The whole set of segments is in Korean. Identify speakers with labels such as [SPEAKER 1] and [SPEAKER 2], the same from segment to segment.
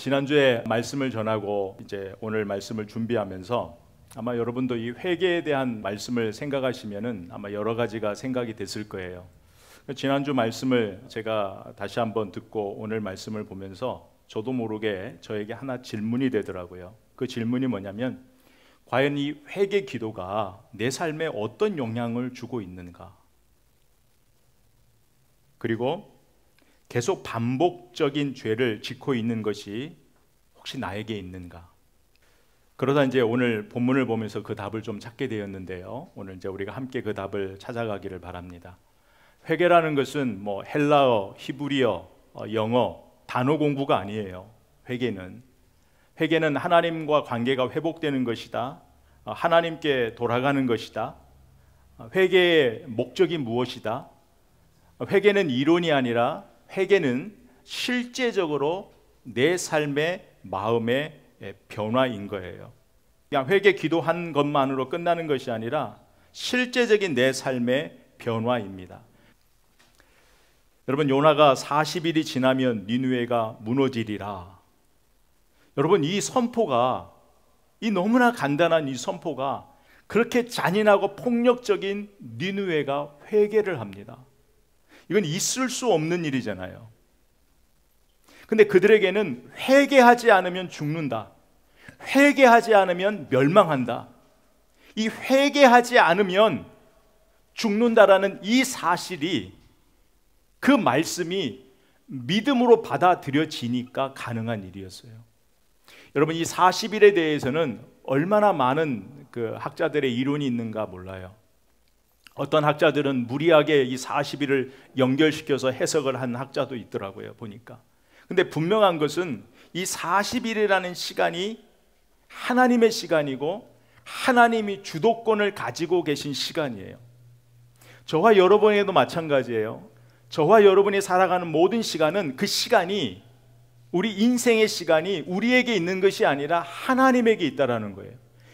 [SPEAKER 1] 지난주에 말씀을 전하고 이제 오늘 말씀을 준비하면서 아마 여러분도 이 회개에 대한 말씀을 생각하시면은 아마 여러 가지가 생각이 됐을 거예요. 지난주 말씀을 제가 다시 한번 듣고 오늘 말씀을 보면서 저도 모르게 저에게 하나 질문이 되더라고요. 그 질문이 뭐냐면, 과연 이 회개 기도가 내 삶에 어떤 영향을 주고 있는가? 그리고 계속 반복적인 죄를 짓고 있는 것이 혹시 나에게 있는가? 그러다 이제 오늘 본문을 보면서 그 답을 좀 찾게 되었는데요. 오늘 이제 우리가 함께 그 답을 찾아가기를 바랍니다. 회개라는 것은 뭐 헬라어, 히브리어, 영어, 단어 공부가 아니에요. 회개는 하나님과 관계가 회복되는 것이다. 하나님께 돌아가는 것이다. 회개의 목적이 무엇이다? 회개는 이론이 아니라 회개는 실제적으로 내 삶의 마음의 변화인 거예요. 그냥 회개 기도한 것만으로 끝나는 것이 아니라 실제적인 내 삶의 변화입니다. 여러분, 요나가 40일이 지나면 니느웨가 무너지리라. 여러분, 이 선포가, 이 너무나 간단한 이 선포가 그렇게 잔인하고 폭력적인 니느웨가 회개를 합니다. 이건 있을 수 없는 일이잖아요. 근데 그들에게는 회개하지 않으면 죽는다, 회개하지 않으면 멸망한다, 이 회개하지 않으면 죽는다라는 이 사실이, 그 말씀이 믿음으로 받아들여지니까 가능한 일이었어요. 여러분, 이 40일에 대해서는 얼마나 많은 그 학자들의 이론이 있는가 몰라요. 어떤 학자들은 무리하게 이 40일을 연결시켜서 해석을 한 학자도 있더라고요, 보니까. 근데 분명한 것은 이 40일이라는 시간이 하나님의 시간이고 하나님이 주도권을 가지고 계신 시간이에요. 저와 여러분에게도 마찬가지예요. 저와 여러분이 살아가는 모든 시간은, 그 시간이, 우리 인생의 시간이 우리에게 있는 것이 아니라 하나님에게 있다라는 거예요.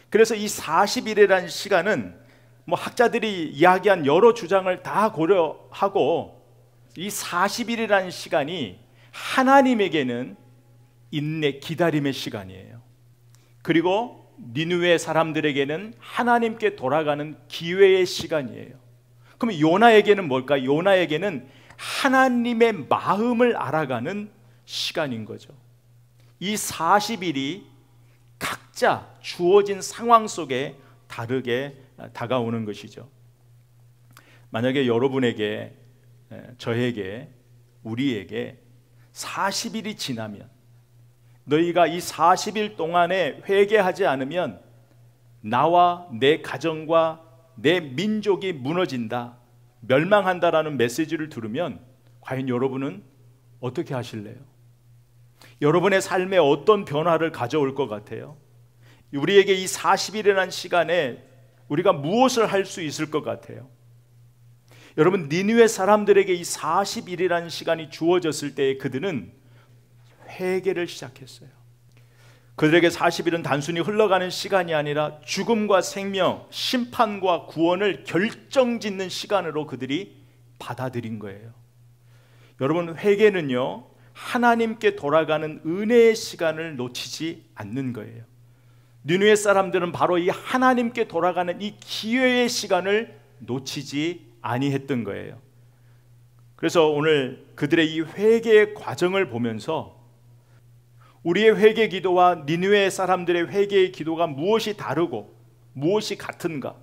[SPEAKER 1] 그래서 이 40일이라는 시간은 뭐 학자들이 이야기한 여러 주장을 다 고려하고, 이 40일이라는 시간이 하나님에게는 인내, 기다림의 시간이에요. 그리고 니느웨 사람들에게는 하나님께 돌아가는 기회의 시간이에요. 그럼 요나에게는 뭘까? 요나에게는 하나님의 마음을 알아가는 시간인 거죠. 이 40일이 각자 주어진 상황 속에 다르게 다가오는 것이죠. 만약에 여러분에게, 저에게, 우리에게 40일이 지나면, 너희가 이 40일 동안에 회개하지 않으면 나와 내 가정과 내 민족이 무너진다, 멸망한다라는 메시지를 들으면 과연 여러분은 어떻게 하실래요? 여러분의 삶에 어떤 변화를 가져올 것 같아요? 우리에게 이 40일이라는 시간에 우리가 무엇을 할 수 있을 것 같아요? 여러분, 니느웨 사람들에게 이 40일이라는 시간이 주어졌을 때 그들은 회개를 시작했어요. 그들에게 40일은 단순히 흘러가는 시간이 아니라 죽음과 생명, 심판과 구원을 결정짓는 시간으로 그들이 받아들인 거예요. 여러분, 회개는요, 하나님께 돌아가는 은혜의 시간을 놓치지 않는 거예요. 니느웨 사람들은 바로 이 하나님께 돌아가는 이 기회의 시간을 놓치지 아니했던 거예요. 그래서 오늘 그들의 이 회개의 과정을 보면서 우리의 회개 기도와 니느웨 사람들의 회개의 기도가 무엇이 다르고 무엇이 같은가,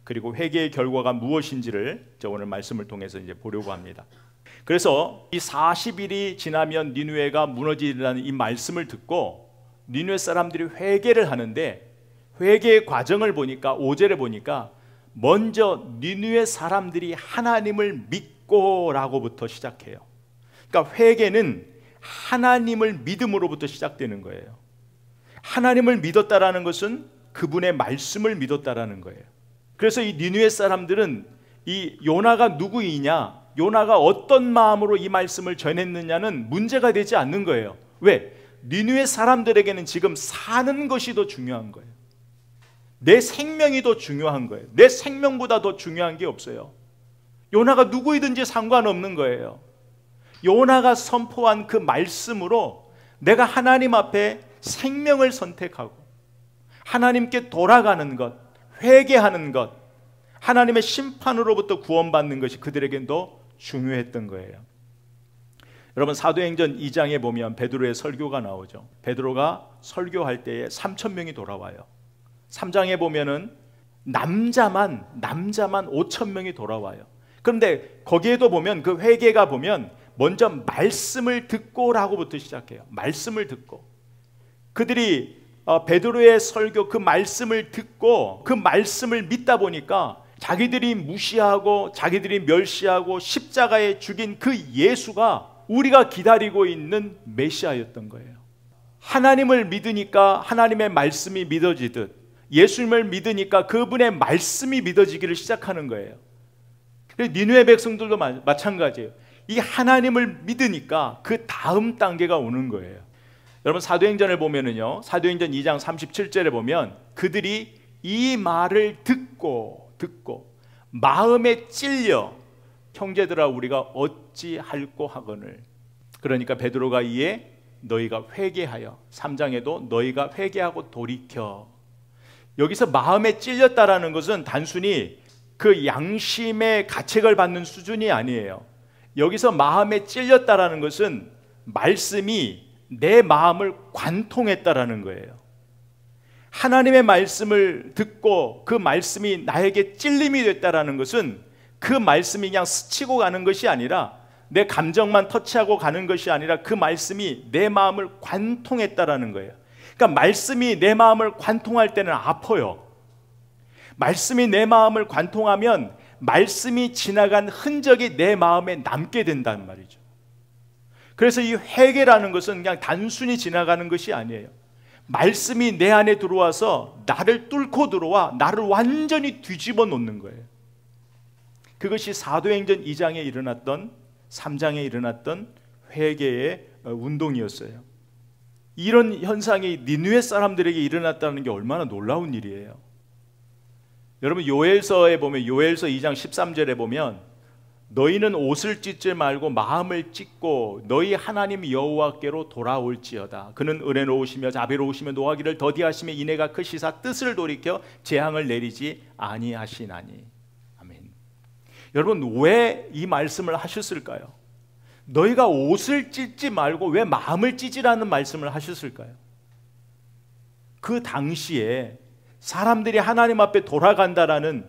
[SPEAKER 1] 그리고 회개의 결과가 무엇인지를 오늘 말씀을 통해서 이제 보려고 합니다. 그래서 이 40일이 지나면 니느웨가 무너지리라는 이 말씀을 듣고 니느웨 사람들이 회개를 하는데, 회개의 과정을 보니까 5절에 보니까 먼저 니느웨 사람들이 하나님을 믿고 라고부터 시작해요. 그러니까 회개는 하나님을 믿음으로부터 시작되는 거예요. 하나님을 믿었다라는 것은 그분의 말씀을 믿었다라는 거예요. 그래서 이 니느웨 사람들은 이 요나가 누구이냐, 요나가 어떤 마음으로 이 말씀을 전했느냐는 문제가 되지 않는 거예요. 왜? 니느웨 사람들에게는 지금 사는 것이 더 중요한 거예요. 내 생명이 더 중요한 거예요. 내 생명보다 더 중요한 게 없어요. 요나가 누구이든지 상관없는 거예요. 요나가 선포한 그 말씀으로 내가 하나님 앞에 생명을 선택하고 하나님께 돌아가는 것, 회개하는 것, 하나님의 심판으로부터 구원받는 것이 그들에겐 더 중요했던 거예요. 여러분, 사도행전 2장에 보면 베드로의 설교가 나오죠. 베드로가 설교할 때에 3,000명이 돌아와요. 3장에 보면은 남자만 5,000명이 돌아와요. 그런데 거기에도 보면 그 회개가 보면 먼저 말씀을 듣고라고부터 시작해요. 말씀을 듣고 그들이 베드로의 설교 그 말씀을 듣고 그 말씀을 믿다 보니까 자기들이 무시하고 자기들이 멸시하고 십자가에 죽인 그 예수가 우리가 기다리고 있는 메시아였던 거예요. 하나님을 믿으니까 하나님의 말씀이 믿어지듯 예수님을 믿으니까 그분의 말씀이 믿어지기를 시작하는 거예요. 니느웨 백성들도 마찬가지예요. 이 하나님을 믿으니까 그 다음 단계가 오는 거예요. 여러분, 사도행전을 보면은요, 사도행전 2장 37절에 보면 그들이 이 말을 듣고 마음에 찔려 형제들아 우리가 어찌할꼬 하거늘. 그러니까 베드로가 이에 너희가 회개하여, 3장에도 너희가 회개하고 돌이켜. 여기서 마음에 찔렸다라는 것은 단순히 그 양심의 가책을 받는 수준이 아니에요. 여기서 마음에 찔렸다라는 것은 말씀이 내 마음을 관통했다라는 거예요. 하나님의 말씀을 듣고 그 말씀이 나에게 찔림이 됐다라는 것은 그 말씀이 그냥 스치고 가는 것이 아니라 내 감정만 터치하고 가는 것이 아니라 그 말씀이 내 마음을 관통했다라는 거예요. 그러니까 말씀이 내 마음을 관통할 때는 아파요. 말씀이 내 마음을 관통하면 말씀이 지나간 흔적이 내 마음에 남게 된다는 말이죠. 그래서 이 회개라는 것은 그냥 단순히 지나가는 것이 아니에요. 말씀이 내 안에 들어와서 나를 뚫고 들어와 나를 완전히 뒤집어 놓는 거예요. 그것이 사도행전 2장에 일어났던 3장에 일어났던 회개의 운동이었어요. 이런 현상이 니느웨 사람들에게 일어났다는 게 얼마나 놀라운 일이에요. 여러분, 요엘서에 보면 요엘서 2장 13절에 보면 너희는 옷을 찢지 말고 마음을 찢고 너희 하나님 여호와께로 돌아올지어다. 그는 은혜로우시며 자비로우시며 노하기를 더디하시며 인애가 크시사 뜻을 돌이켜 재앙을 내리지 아니하시나니. 아멘. 여러분, 왜 이 말씀을 하셨을까요? 너희가 옷을 찢지 말고 왜 마음을 찢으라는 말씀을 하셨을까요? 그 당시에 사람들이 하나님 앞에 돌아간다라는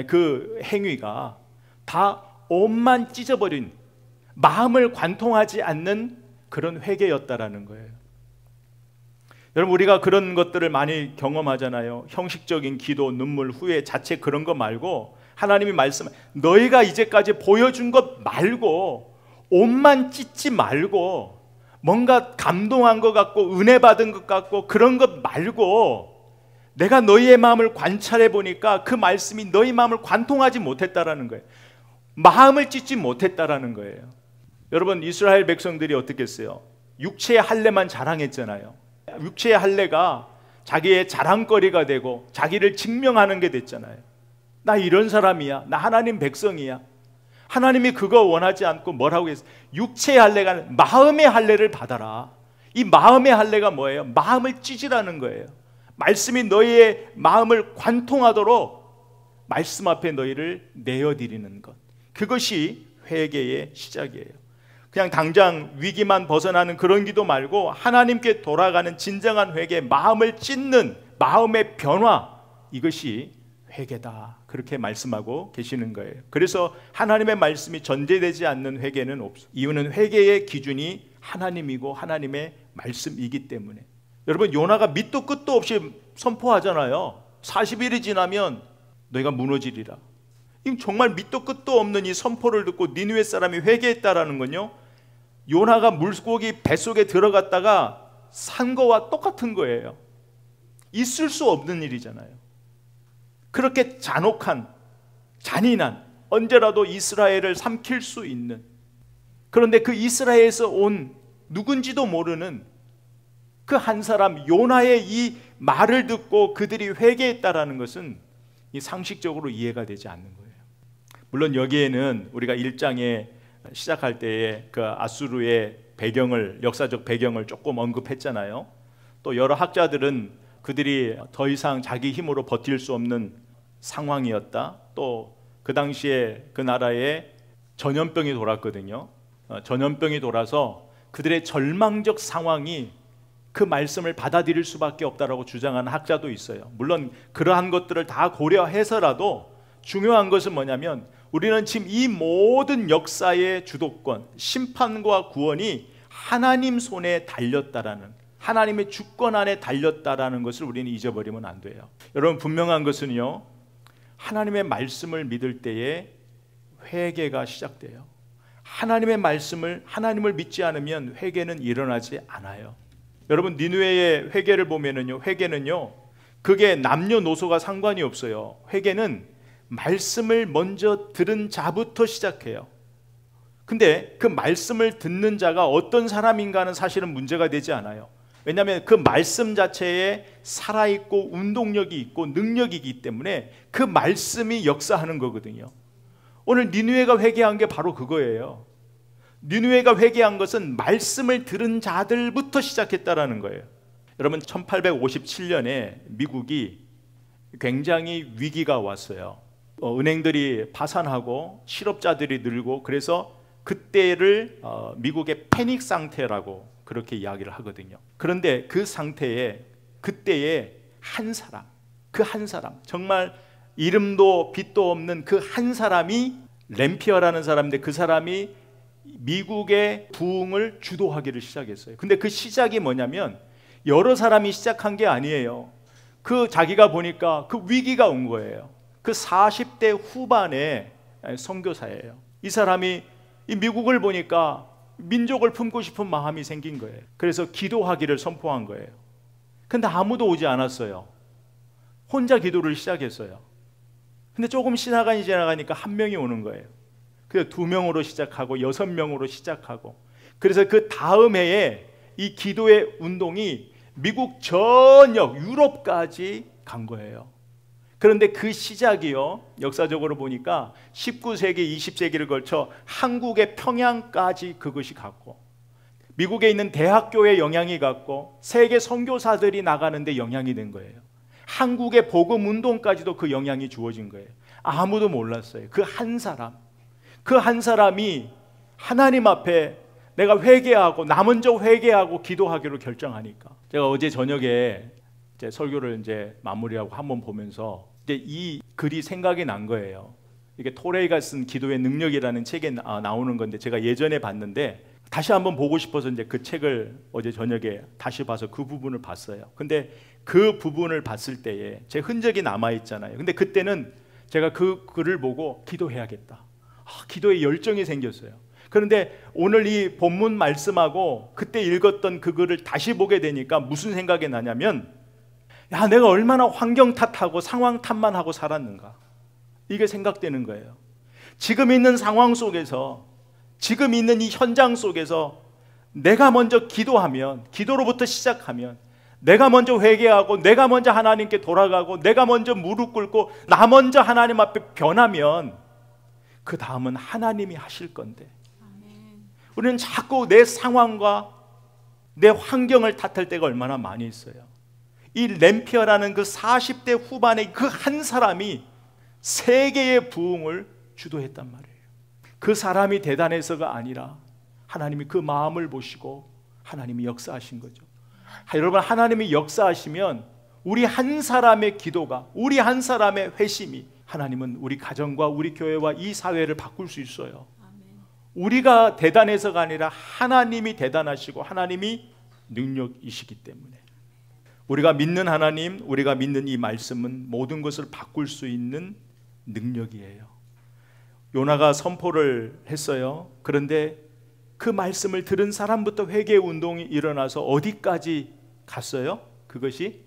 [SPEAKER 1] 그 행위가 다 옷만 찢어버린, 마음을 관통하지 않는 그런 회개였다라는 거예요. 여러분, 우리가 그런 것들을 많이 경험하잖아요. 형식적인 기도, 눈물, 후회, 자체 그런 거 말고 하나님이 말씀, 너희가 이제까지 보여준 것 말고 옷만 찢지 말고 뭔가 감동한 것 같고 은혜 받은 것 같고 그런 것 말고 내가 너희의 마음을 관찰해 보니까 그 말씀이 너희 마음을 관통하지 못했다라는 거예요. 마음을 찢지 못했다라는 거예요. 여러분, 이스라엘 백성들이 어떻게 했어요? 육체의 할례만 자랑했잖아요. 육체의 할례가 자기의 자랑거리가 되고 자기를 증명하는 게 됐잖아요. 나 이런 사람이야. 나 하나님 백성이야. 하나님이 그거 원하지 않고 뭐라고 했어요? 육체의 할례가 아니라 마음의 할례를 받아라. 이 마음의 할례가 뭐예요? 마음을 찢으라는 거예요. 말씀이 너희의 마음을 관통하도록 말씀 앞에 너희를 내어드리는 것, 그것이 회개의 시작이에요. 그냥 당장 위기만 벗어나는 그런 기도 말고 하나님께 돌아가는 진정한 회개, 마음을 찢는 마음의 변화, 이것이 회개다, 그렇게 말씀하고 계시는 거예요. 그래서 하나님의 말씀이 전제되지 않는 회개는 없어. 이유는 회개의 기준이 하나님이고 하나님의 말씀이기 때문에. 여러분, 요나가 밑도 끝도 없이 선포하잖아요. 40일이 지나면 너희가 무너지리라. 이 정말 밑도 끝도 없는 이 선포를 듣고 니느웨 사람이 회개했다라는 건요, 요나가 물고기 뱃속에 들어갔다가 산 거와 똑같은 거예요. 있을 수 없는 일이잖아요. 그렇게 잔혹한, 잔인한, 언제라도 이스라엘을 삼킬 수 있는, 그런데 그 이스라엘에서 온 누군지도 모르는 그 한 사람 요나의 이 말을 듣고 그들이 회개했다라는 것은 이 상식적으로 이해가 되지 않는 거예요. 물론 여기에는 우리가 1장에 시작할 때에 그 아수르의 역사적 배경을 조금 언급했잖아요. 또 여러 학자들은 그들이 더 이상 자기 힘으로 버틸 수 없는 상황이었다. 또 그 당시에 그 나라에 전염병이 돌았거든요. 전염병이 돌아서 그들의 절망적 상황이 그 말씀을 받아들일 수밖에 없다라고 주장하는 학자도 있어요. 물론 그러한 것들을 다 고려해서라도 중요한 것은 뭐냐면 우리는 지금 이 모든 역사의 주도권, 심판과 구원이 하나님 손에 달렸다라는, 하나님의 주권 안에 달렸다라는 것을 우리는 잊어버리면 안 돼요. 여러분, 분명한 것은요, 하나님의 말씀을 믿을 때에 회개가 시작돼요. 하나님의 말씀을, 하나님을 믿지 않으면 회개는 일어나지 않아요. 여러분, 니느웨의 회개를 보면은요, 회개는요, 그게 남녀노소가 상관이 없어요. 회개는 말씀을 먼저 들은 자부터 시작해요. 근데 그 말씀을 듣는 자가 어떤 사람인가는 사실은 문제가 되지 않아요. 왜냐하면 그 말씀 자체에 살아있고 운동력이 있고 능력이기 때문에 그 말씀이 역사하는 거거든요. 오늘 니느웨가 회개한 게 바로 그거예요. 니느웨가 회개한 것은 말씀을 들은 자들부터 시작했다라는 거예요. 여러분, 1857년에 미국이 굉장히 위기가 왔어요. 은행들이 파산하고 실업자들이 늘고, 그래서 그때를 미국의 패닉 상태라고 그렇게 이야기를 하거든요. 그런데 그 상태에 그때에 한 사람, 그 한 사람, 정말 이름도 빛도 없는 그 한 사람이 램피어라는 사람인데, 그 사람이 미국의 부흥을 주도하기를 시작했어요. 근데 그 시작이 뭐냐면 여러 사람이 시작한 게 아니에요. 그 자기가 보니까 그 위기가 온 거예요. 그 40대 후반의 선교사예요. 이 사람이 이 미국을 보니까 민족을 품고 싶은 마음이 생긴 거예요. 그래서 기도하기를 선포한 거예요. 근데 아무도 오지 않았어요. 혼자 기도를 시작했어요. 근데 조금 지나가니까 한 명이 오는 거예요. 그래서 2명으로 시작하고 6명으로 시작하고, 그래서 그 다음 해에 이 기도의 운동이 미국 전역 유럽까지 간 거예요. 그런데 그 시작이요, 역사적으로 보니까 19세기, 20세기를 걸쳐 한국의 평양까지 그것이 갔고, 미국에 있는 대학교에 영향이 갔고, 세계 선교사들이 나가는데 영향이 된 거예요. 한국의 복음 운동까지도 그 영향이 주어진 거예요. 아무도 몰랐어요. 그 한 사람, 그 한 사람이 하나님 앞에 내가 회개하고, 나 먼저 회개하고 기도하기로 결정하니까. 제가 어제 저녁에 이제 설교를 이제 마무리하고 한번 보면서 이제 이 글이 생각이 난 거예요. 이게 토레이가 쓴 기도의 능력이라는 책에 나오는 건데, 제가 예전에 봤는데 다시 한번 보고 싶어서 이제 그 책을 어제 저녁에 다시 봐서 그 부분을 봤어요. 근데 그 부분을 봤을 때에 제 흔적이 남아 있잖아요. 근데 그때는 제가 그 글을 보고 기도해야겠다, 기도에 열정이 생겼어요. 그런데 오늘 이 본문 말씀하고 그때 읽었던 그 글을 다시 보게 되니까 무슨 생각이 나냐면, 야, 내가 얼마나 환경 탓하고 상황 탓만 하고 살았는가, 이게 생각되는 거예요. 지금 있는 상황 속에서, 지금 있는 이 현장 속에서 내가 먼저 기도하면, 기도로부터 시작하면, 내가 먼저 회개하고 내가 먼저 하나님께 돌아가고 내가 먼저 무릎 꿇고 나 먼저 하나님 앞에 변하면 그 다음은 하나님이 하실 건데, 우리는 자꾸 내 상황과 내 환경을 탓할 때가 얼마나 많이 있어요. 이 램피어라는 그 40대 후반의 그 한 사람이 세계의 부흥을 주도했단 말이에요. 그 사람이 대단해서가 아니라 하나님이 그 마음을 보시고 하나님이 역사하신 거죠. 여러분, 하나님이 역사하시면 우리 한 사람의 기도가, 우리 한 사람의 회심이, 하나님은 우리 가정과 우리 교회와 이 사회를 바꿀 수 있어요. 우리가 대단해서가 아니라 하나님이 대단하시고 하나님이 능력이시기 때문에, 우리가 믿는 하나님, 우리가 믿는 이 말씀은 모든 것을 바꿀 수 있는 능력이에요. 요나가 선포를 했어요. 그런데 그 말씀을 들은 사람부터 회개 운동이 일어나서 어디까지 갔어요? 그것이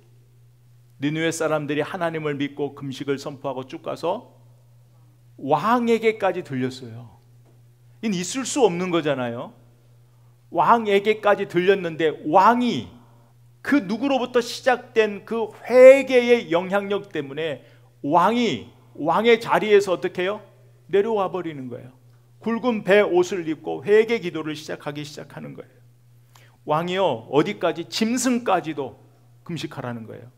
[SPEAKER 1] 니느웨 사람들이 하나님을 믿고 금식을 선포하고 쭉 가서 왕에게까지 들렸어요. 이건 있을 수 없는 거잖아요. 왕에게까지 들렸는데 왕이 그 누구로부터 시작된 그 회개의 영향력 때문에 왕의 자리에서 어떻게 해요? 내려와 버리는 거예요. 굵은 배 옷을 입고 회개 기도를 시작하는 거예요. 왕이요 어디까지? 짐승까지도 금식하라는 거예요.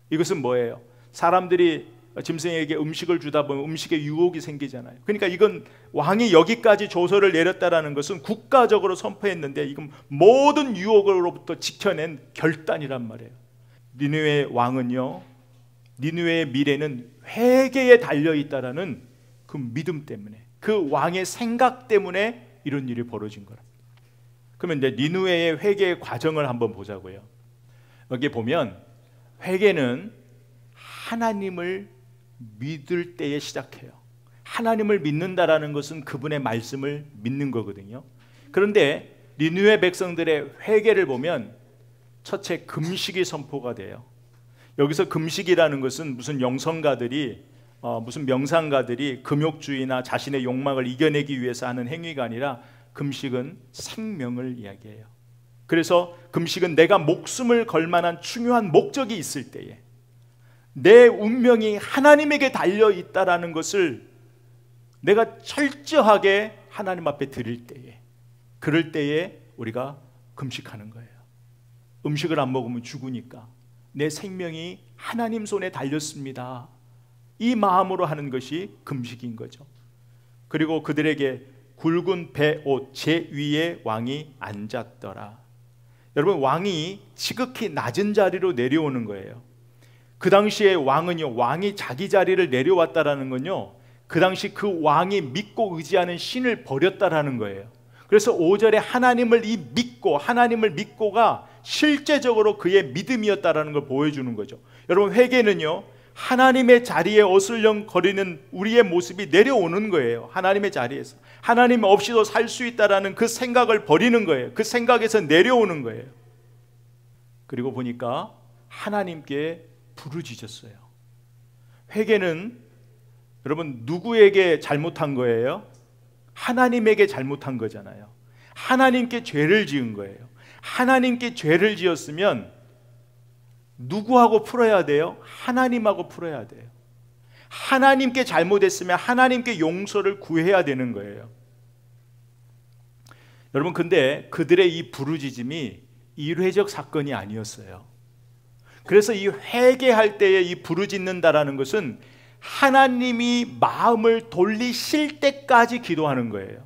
[SPEAKER 1] 이것은 뭐예요? 사람들이 짐승에게 음식을 주다 보면 음식에 유혹이 생기잖아요. 그러니까 이건 왕이 여기까지 조서를 내렸다라는 것은 국가적으로 선포했는데 이건 모든 유혹으로부터 지켜낸 결단이란 말이에요. 니느웨 왕은요, 니느웨의 미래는 회개에 달려있다라는 그 믿음 때문에, 그 왕의 생각 때문에 이런 일이 벌어진 거라. 그러면 이제 니느웨의 회개의 과정을 한번 보자고요. 여기 보면 회개는 하나님을 믿을 때에 시작해요. 하나님을 믿는다라는 것은 그분의 말씀을 믿는 거거든요. 그런데 니느웨 백성들의 회개를 보면 첫째 금식이 선포가 돼요. 여기서 금식이라는 것은 무슨 영성가들이 무슨 명상가들이 금욕주의나 자신의 욕망을 이겨내기 위해서 하는 행위가 아니라 금식은 생명을 이야기해요. 그래서 금식은 내가 목숨을 걸 만한 중요한 목적이 있을 때에, 내 운명이 하나님에게 달려 있다라는 것을 내가 철저하게 하나님 앞에 드릴 때에, 그럴 때에 우리가 금식하는 거예요. 음식을 안 먹으면 죽으니까 내 생명이 하나님 손에 달렸습니다, 이 마음으로 하는 것이 금식인 거죠. 그리고 그들에게 굵은 베옷 제 위에 왕이 앉았더라. 여러분, 왕이 지극히 낮은 자리로 내려오는 거예요. 그 당시에 왕은요, 왕이 자기 자리를 내려왔다라는 건요, 그 당시 그 왕이 믿고 의지하는 신을 버렸다라는 거예요. 그래서 5절에 하나님을 하나님을 믿고가 실제적으로 그의 믿음이었다라는 걸 보여주는 거죠. 여러분, 회개는요, 하나님의 자리에 어슬렁거리는 우리의 모습이 내려오는 거예요. 하나님의 자리에서 하나님 없이도 살 수 있다라는 그 생각을 버리는 거예요. 그 생각에서 내려오는 거예요. 그리고 보니까 하나님께 부르짖었어요. 회개는 여러분 누구에게 잘못한 거예요? 하나님에게 잘못한 거잖아요. 하나님께 죄를 지은 거예요. 하나님께 죄를 지었으면 누구하고 풀어야 돼요? 하나님하고 풀어야 돼요. 하나님께 잘못했으면 하나님께 용서를 구해야 되는 거예요. 여러분, 근데 그들의 이 부르짖음이 일회적 사건이 아니었어요. 그래서 이 회개할 때에 이 부르짖는다라는 것은 하나님이 마음을 돌리실 때까지 기도하는 거예요.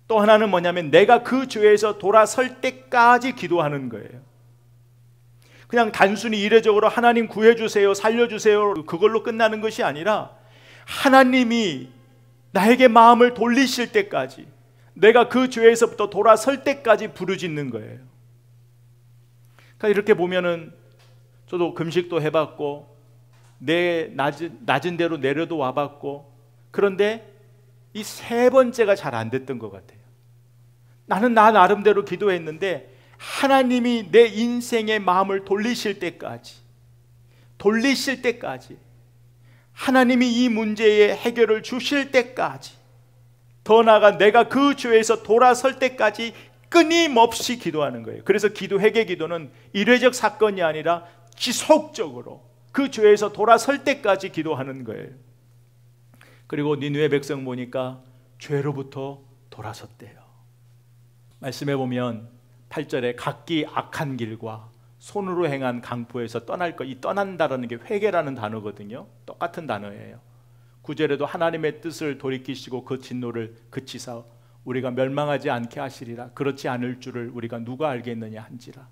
[SPEAKER 1] 또 하나는 뭐냐면 내가 그 죄에서 돌아설 때까지 기도하는 거예요. 그냥 단순히 이례적으로 하나님 구해주세요, 살려주세요, 그걸로 끝나는 것이 아니라 하나님이 나에게 마음을 돌리실 때까지, 내가 그 죄에서부터 돌아설 때까지 부르짖는 거예요. 그러니까 이렇게 보면은 저도 금식도 해봤고 내 낮은 대로 내려도 와봤고, 그런데 이 세 번째가 잘 안 됐던 것 같아요. 나는 나 나름대로 기도했는데 하나님이 내 인생의 마음을 돌리실 때까지, 하나님이 이 문제의 해결을 주실 때까지, 더 나아가 내가 그 죄에서 돌아설 때까지 끊임없이 기도하는 거예요. 그래서 회개 기도는 일회적 사건이 아니라 지속적으로 그 죄에서 돌아설 때까지 기도하는 거예요. 그리고 니느웨 백성 보니까 죄로부터 돌아섰대요. 말씀해 보면 8절에 각기 악한 길과 손으로 행한 강포에서 떠날 것, 이 떠난다라는 게 회개라는 단어거든요. 똑같은 단어예요. 9절에도 하나님의 뜻을 돌이키시고 그 진노를 그치사 우리가 멸망하지 않게 하시리라. 그렇지 않을 줄을 우리가 누가 알겠느냐 한지라.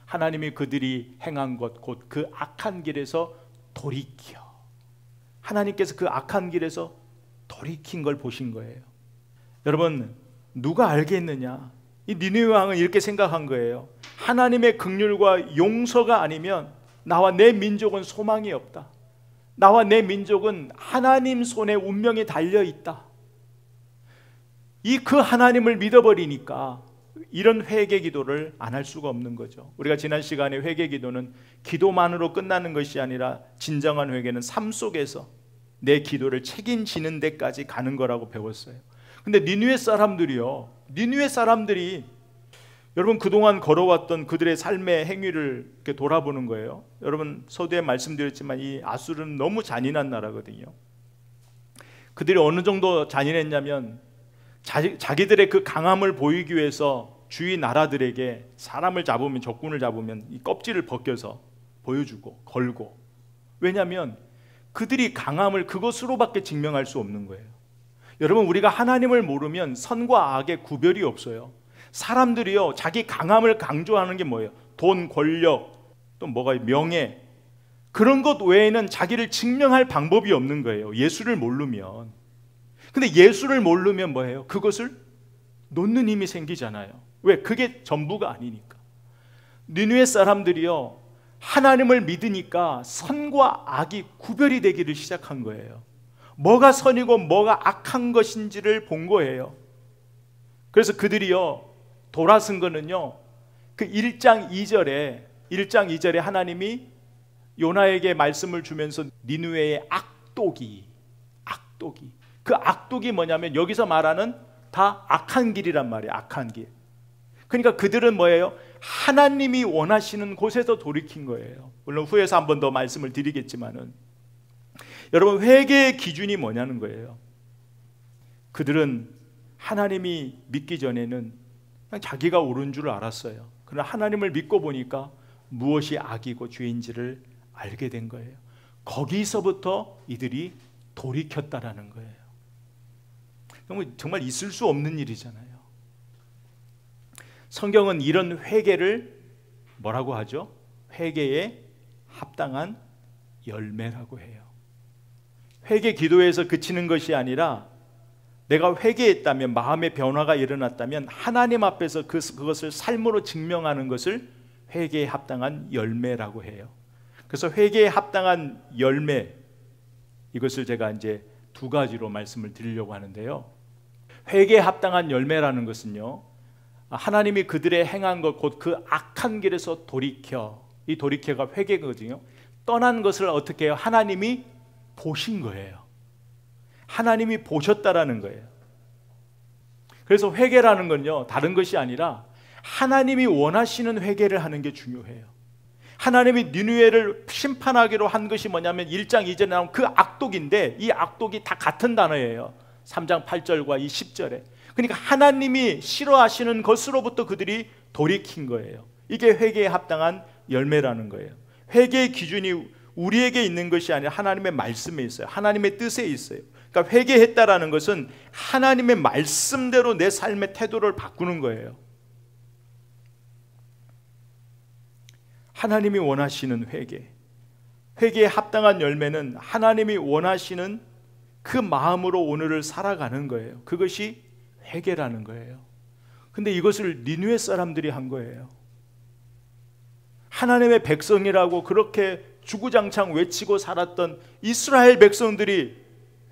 [SPEAKER 1] 하나님이 그들이 행한 것 곧 그 악한 길에서 돌이켜, 하나님께서 그 악한 길에서 돌이킨 걸 보신 거예요. 여러분, 누가 알겠느냐? 이 니느웨 왕은 이렇게 생각한 거예요. 하나님의 긍휼과 용서가 아니면 나와 내 민족은 소망이 없다. 나와 내 민족은 하나님 손에 운명이 달려 있다. 그 하나님을 믿어버리니까 이런 회개 기도를 안 할 수가 없는 거죠. 우리가 지난 시간에 회개 기도는 기도만으로 끝나는 것이 아니라 진정한 회개는 삶 속에서 내 기도를 책임지는 데까지 가는 거라고 배웠어요. 근데 니느웨 사람들이 여러분 그동안 걸어왔던 그들의 삶의 행위를 이렇게 돌아보는 거예요. 여러분 서두에 말씀드렸지만 이 아수르는 너무 잔인한 나라거든요. 그들이 어느 정도 잔인했냐면 자기들의 그 강함을 보이기 위해서 주위 나라들에게 사람을 잡으면, 적군을 잡으면 이 껍질을 벗겨서 보여주고 걸고, 왜냐하면 그들이 강함을 그것으로밖에 증명할 수 없는 거예요. 여러분, 우리가 하나님을 모르면 선과 악의 구별이 없어요. 사람들이요, 자기 강함을 강조하는 게 뭐예요? 돈, 권력, 또 뭐가 명예, 그런 것 외에는 자기를 증명할 방법이 없는 거예요. 예수를 모르면. 근데 예수를 모르면 뭐예요? 그것을 놓는 힘이 생기잖아요. 왜? 그게 전부가 아니니까. 니느웨 사람들이요, 하나님을 믿으니까 선과 악이 구별이 되기를 시작한 거예요. 뭐가 선이고 뭐가 악한 것인지를 본 거예요. 그래서 그들이요, 돌아선 거는요, 그 1장 2절에 하나님이 요나에게 말씀을 주면서 니느웨의 악독이, 그 악독이 뭐냐면 여기서 말하는 다 악한 길이란 말이에요. 악한 길. 그러니까 그들은 뭐예요? 하나님이 원하시는 곳에서 돌이킨 거예요. 물론 후에서 한 번 더 말씀을 드리겠지만은, 여러분, 회개의 기준이 뭐냐는 거예요. 그들은 하나님이 믿기 전에는 그냥 자기가 옳은 줄 알았어요. 그러나 하나님을 믿고 보니까 무엇이 악이고 죄인지를 알게 된 거예요. 거기서부터 이들이 돌이켰다라는 거예요. 정말 있을 수 없는 일이잖아요. 성경은 이런 회개를 뭐라고 하죠? 회개에 합당한 열매라고 해요. 회개 기도에서 그치는 것이 아니라 내가 회개했다면, 마음의 변화가 일어났다면 하나님 앞에서 그것을 삶으로 증명하는 것을 회개에 합당한 열매라고 해요. 그래서 회개에 합당한 열매, 이것을 제가 이제 두 가지로 말씀을 드리려고 하는데요. 회개에 합당한 열매라는 것은요, 하나님이 그들의 행한 것, 곧 그 악한 길에서 돌이켜, 이 돌이켜가 회개거든요. 떠난 것을 어떻게 해요? 하나님이 보신 거예요. 하나님이 보셨다라는 거예요. 그래서 회개라는 건요, 다른 것이 아니라 하나님이 원하시는 회개를 하는 게 중요해요. 하나님이 니느웨를 심판하기로 한 것이 뭐냐면 1장 2절에 나온 그 악독인데, 이 악독이 다 같은 단어예요. 3장 8절과 이 10절에. 그러니까 하나님이 싫어하시는 것으로부터 그들이 돌이킨 거예요. 이게 회개에 합당한 열매라는 거예요. 회개의 기준이 우리에게 있는 것이 아니라 하나님의 말씀에 있어요. 하나님의 뜻에 있어요. 그러니까 회개했다라는 것은 하나님의 말씀대로 내 삶의 태도를 바꾸는 거예요. 하나님이 원하시는 회개, 회개에 합당한 열매는 하나님이 원하시는 그 마음으로 오늘을 살아가는 거예요. 그것이 회개라는 거예요. 근데 이것을 니느웨 사람들이 한 거예요. 하나님의 백성이라고 그렇게 주구장창 외치고 살았던 이스라엘 백성들이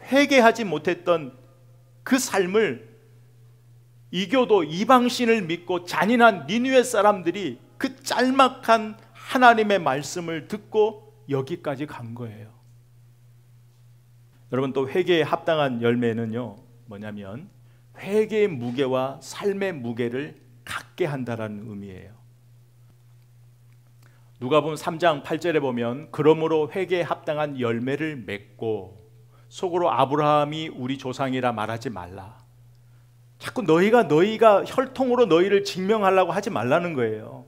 [SPEAKER 1] 회개하지 못했던 그 삶을 이교도 이방신을 믿고 잔인한 니느웨 사람들이 그 짤막한 하나님의 말씀을 듣고 여기까지 간 거예요. 여러분, 또 회개에 합당한 열매는요, 뭐냐면 회개의 무게와 삶의 무게를 갖게 한다라는 의미예요. 누가복음 3장 8절에 보면 그러므로 회개에 합당한 열매를 맺고 속으로 아브라함이 우리 조상이라 말하지 말라. 자꾸 너희가 혈통으로 너희를 증명하려고 하지 말라는 거예요.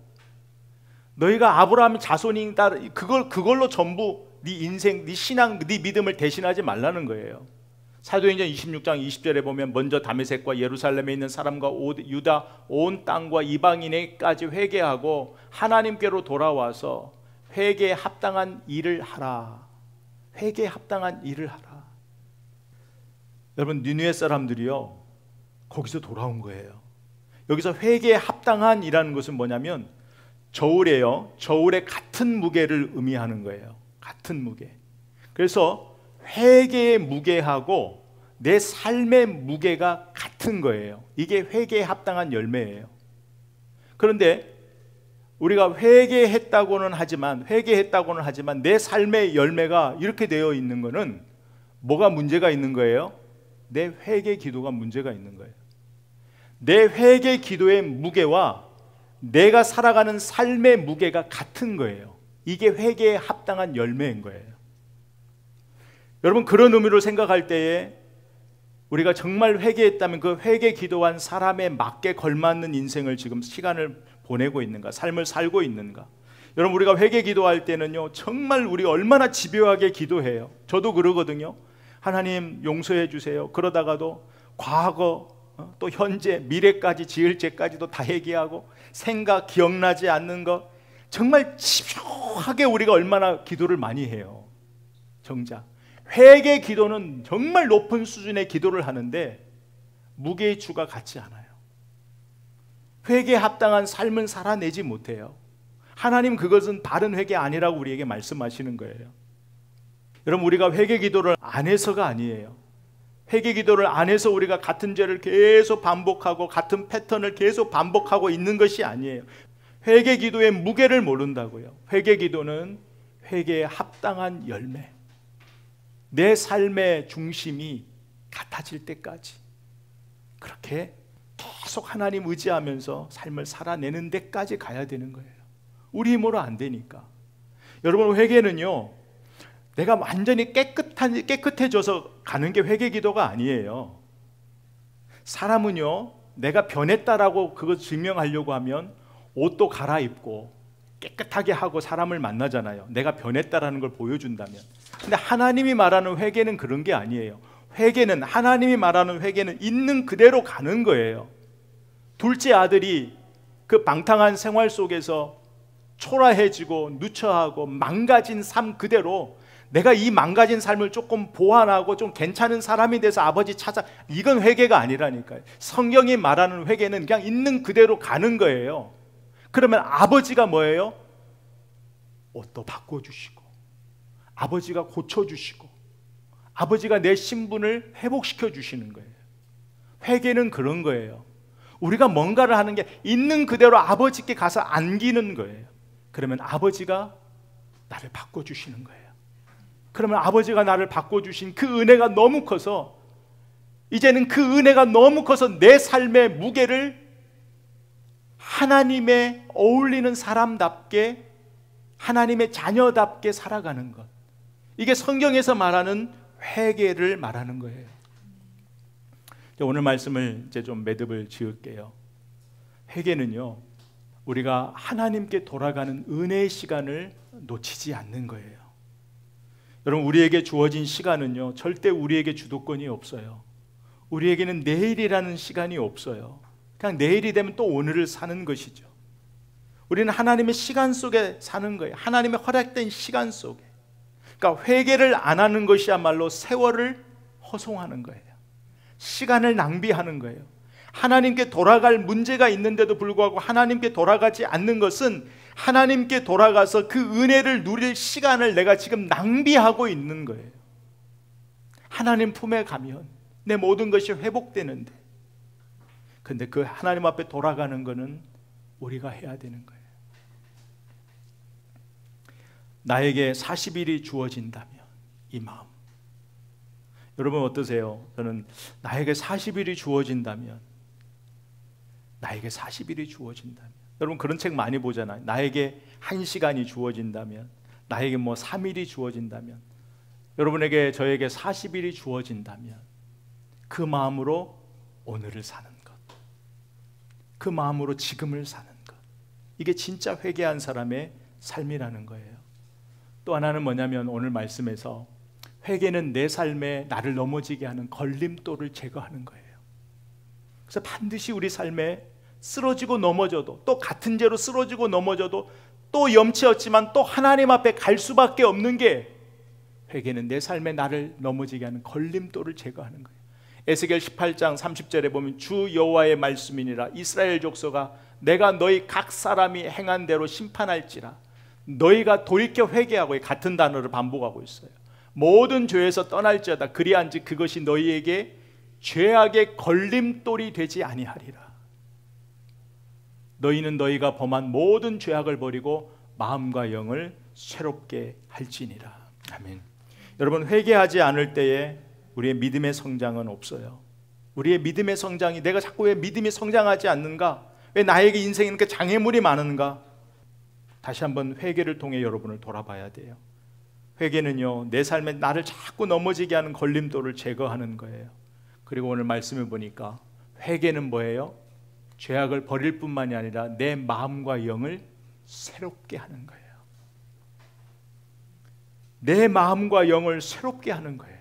[SPEAKER 1] 너희가 아브라함의 자손이다, 그걸로 전부 네 인생, 네 신앙, 네 믿음을 대신하지 말라는 거예요. 사도행전 26장 20절에 보면 먼저 다메섹과 예루살렘에 있는 사람과 유다 온 땅과 이방인에까지 회개하고 하나님께로 돌아와서 회개에 합당한 일을 하라. 회개에 합당한 일을 하라. 여러분, 니느웨 사람들이요, 거기서 돌아온 거예요. 여기서 회개에 합당한 이라는 것은 뭐냐면 저울에요, 저울의 같은 무게를 의미하는 거예요. 같은 무게. 그래서 회개의 무게하고 내 삶의 무게가 같은 거예요. 이게 회개에 합당한 열매예요. 그런데 우리가 회개했다고는 하지만 내 삶의 열매가 이렇게 되어 있는 것은 뭐가 문제가 있는 거예요? 내 회개 기도가 문제가 있는 거예요. 내 회개 기도의 무게와 내가 살아가는 삶의 무게가 같은 거예요. 이게 회개에 합당한 열매인 거예요. 여러분, 그런 의미로 생각할 때에 우리가 정말 회개했다면 그 회개 기도한 사람에 맞게 걸맞는 인생을 지금 시간을 보내고 있는가, 삶을 살고 있는가. 여러분, 우리가 회개 기도할 때는요, 정말 우리 얼마나 집요하게 기도해요. 저도 그러거든요. 하나님 용서해 주세요. 그러다가도 과거, 또 현재, 미래까지, 지을 죄까지도 다 얘기하고, 생각 기억나지 않는 것, 정말 집요하게 우리가 얼마나 기도를 많이 해요. 정작 회개 기도는 정말 높은 수준의 기도를 하는데 무게의 주가 같지 않아요. 회개에 합당한 삶은 살아내지 못해요. 하나님 그것은 바른 회개 아니라고 우리에게 말씀하시는 거예요. 여러분, 우리가 회개 기도를 안 해서가 아니에요. 회개 기도를 안 해서 우리가 같은 죄를 계속 반복하고 같은 패턴을 계속 반복하고 있는 것이 아니에요. 회개 기도의 무게를 모른다고요. 회개 기도는 회개에 합당한 열매, 내 삶의 중심이 같아질 때까지 그렇게 계속 하나님 의지하면서 삶을 살아내는 데까지 가야 되는 거예요. 우리 힘으로 안 되니까. 여러분, 회개는요, 내가 완전히 깨끗해져서 가는 게 회개 기도가 아니에요. 사람은요, 내가 변했다라고 그거 증명하려고 하면 옷도 갈아입고 깨끗하게 하고 사람을 만나잖아요. 내가 변했다라는 걸 보여준다면. 근데 하나님이 말하는 회개는 그런 게 아니에요. 회개는, 하나님이 말하는 회개는 있는 그대로 가는 거예요. 둘째 아들이 그 방탕한 생활 속에서 초라해지고 누처하고 망가진 삶 그대로, 내가 이 망가진 삶을 조금 보완하고 좀 괜찮은 사람이 돼서 아버지 찾아, 이건 회개가 아니라니까요. 성경이 말하는 회개는 그냥 있는 그대로 가는 거예요. 그러면 아버지가 뭐예요? 옷도 바꿔주시고, 아버지가 고쳐주시고, 아버지가 내 신분을 회복시켜 주시는 거예요. 회개는 그런 거예요. 우리가 뭔가를 하는 게 있는 그대로 아버지께 가서 안기는 거예요. 그러면 아버지가 나를 바꿔주시는 거예요. 그러면 아버지가 나를 바꿔주신 그 은혜가 너무 커서, 이제는 그 은혜가 너무 커서 내 삶의 무게를 하나님의 어울리는 사람답게, 하나님의 자녀답게 살아가는 것, 이게 성경에서 말하는 회개를 말하는 거예요. 오늘 말씀을 이제 좀 매듭을 지을게요. 회개는요, 우리가 하나님께 돌아가는 은혜의 시간을 놓치지 않는 거예요. 여러분, 우리에게 주어진 시간은요, 절대 우리에게 주도권이 없어요. 우리에게는 내일이라는 시간이 없어요. 그냥 내일이 되면 또 오늘을 사는 것이죠. 우리는 하나님의 시간 속에 사는 거예요. 하나님의 허락된 시간 속에. 그러니까 회개를 안 하는 것이야말로 세월을 허송하는 거예요. 시간을 낭비하는 거예요. 하나님께 돌아갈 문제가 있는데도 불구하고 하나님께 돌아가지 않는 것은 하나님께 돌아가서 그 은혜를 누릴 시간을 내가 지금 낭비하고 있는 거예요. 하나님 품에 가면 내 모든 것이 회복되는데, 근데 그 하나님 앞에 돌아가는 거는 우리가 해야 되는 거예요. 나에게 40일이 주어진다면, 이 마음, 여러분 어떠세요? 저는 나에게 40일이 주어진다면, 나에게 40일이 주어진다면, 여러분 그런 책 많이 보잖아요. 나에게 1시간이 주어진다면, 나에게 뭐 3일이 주어진다면, 여러분에게, 저에게 40일이 주어진다면 그 마음으로 오늘을 사는 것, 그 마음으로 지금을 사는 것, 이게 진짜 회개한 사람의 삶이라는 거예요. 또 하나는 뭐냐면, 오늘 말씀에서 회개는 내 삶에 나를 넘어지게 하는 걸림돌을 제거하는 거예요. 그래서 반드시 우리 삶에 쓰러지고 넘어져도, 또 같은 죄로 쓰러지고 넘어져도 또 염치였지만 또 하나님 앞에 갈 수밖에 없는 게, 회개는 내 삶에 나를 넘어지게 하는 걸림돌을 제거하는 거예요. 에스겔 18장 30절에 보면, 주 여호와의 말씀이니라, 이스라엘 족속아, 내가 너희 각 사람이 행한 대로 심판할지라. 너희가 돌이켜 회개하고, 같은 단어를 반복하고 있어요. 모든 죄에서 떠날지어다. 그리한즉 그것이 너희에게 죄악의 걸림돌이 되지 아니하리라. 너희는 너희가 범한 모든 죄악을 버리고 마음과 영을 새롭게 할지니라. 아멘. 여러분, 회개하지 않을 때에 우리의 믿음의 성장은 없어요. 우리의 믿음의 성장이, 내가 자꾸 왜 믿음이 성장하지 않는가? 왜 나에게 인생에 이렇게 장애물이 많은가? 다시 한번 회개를 통해 여러분을 돌아봐야 돼요. 회개는요, 내 삶에 나를 자꾸 넘어지게 하는 걸림돌을 제거하는 거예요. 그리고 오늘 말씀을 보니까 회개는 뭐예요? 죄악을 버릴 뿐만이 아니라 내 마음과 영을 새롭게 하는 거예요. 내 마음과 영을 새롭게 하는 거예요.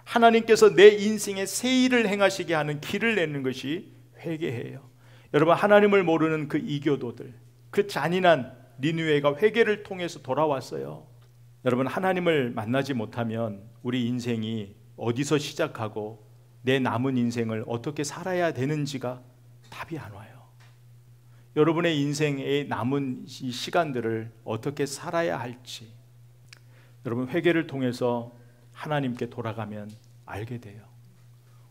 [SPEAKER 1] 하나님께서 내 인생에 새 일을 행하시게 하는 길을 내는 것이 회개예요. 여러분, 하나님을 모르는 그 이교도들, 그 잔인한 니느웨가 회개를 통해서 돌아왔어요. 여러분, 하나님을 만나지 못하면 우리 인생이 어디서 시작하고 내 남은 인생을 어떻게 살아야 되는지가 답이 안 와요. 여러분의 인생의 남은 이 시간들을 어떻게 살아야 할지 여러분, 회개를 통해서 하나님께 돌아가면 알게 돼요.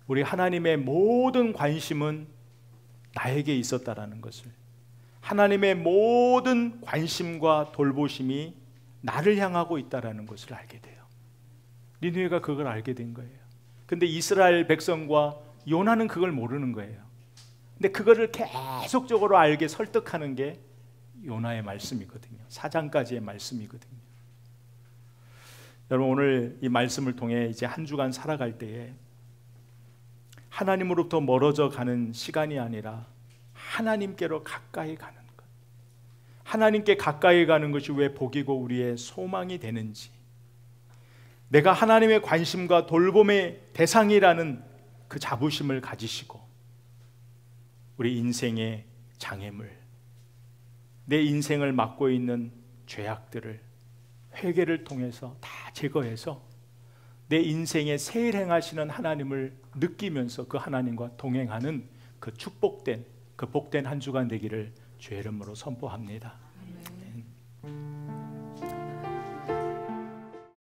[SPEAKER 1] 우리 하나님의 모든 관심은 나에게 있었다라는 것을, 하나님의 모든 관심과 돌보심이 나를 향하고 있다라는 것을 알게 돼요. 니느웨가 그걸 알게 된 거예요. 근데 이스라엘 백성과 요나는 그걸 모르는 거예요. 근데 그거를 계속적으로 알게 설득하는 게 요나의 말씀이거든요. 4장까지의 말씀이거든요. 여러분, 오늘 이 말씀을 통해 이제 한 주간 살아갈 때에 하나님으로부터 멀어져 가는 시간이 아니라 하나님께로 가까이 가는 것, 하나님께 가까이 가는 것이 왜 복이고 우리의 소망이 되는지, 내가 하나님의 관심과 돌봄의 대상이라는 그 자부심을 가지시고 우리 인생의 장애물, 내 인생을 막고 있는 죄악들을 회개를 통해서 다 제거해서 내 인생에 새 일 행하시는 하나님을 느끼면서 그 하나님과 동행하는 그 축복된, 그 복된 한 주간 되기를 주의 이름으로 선포합니다.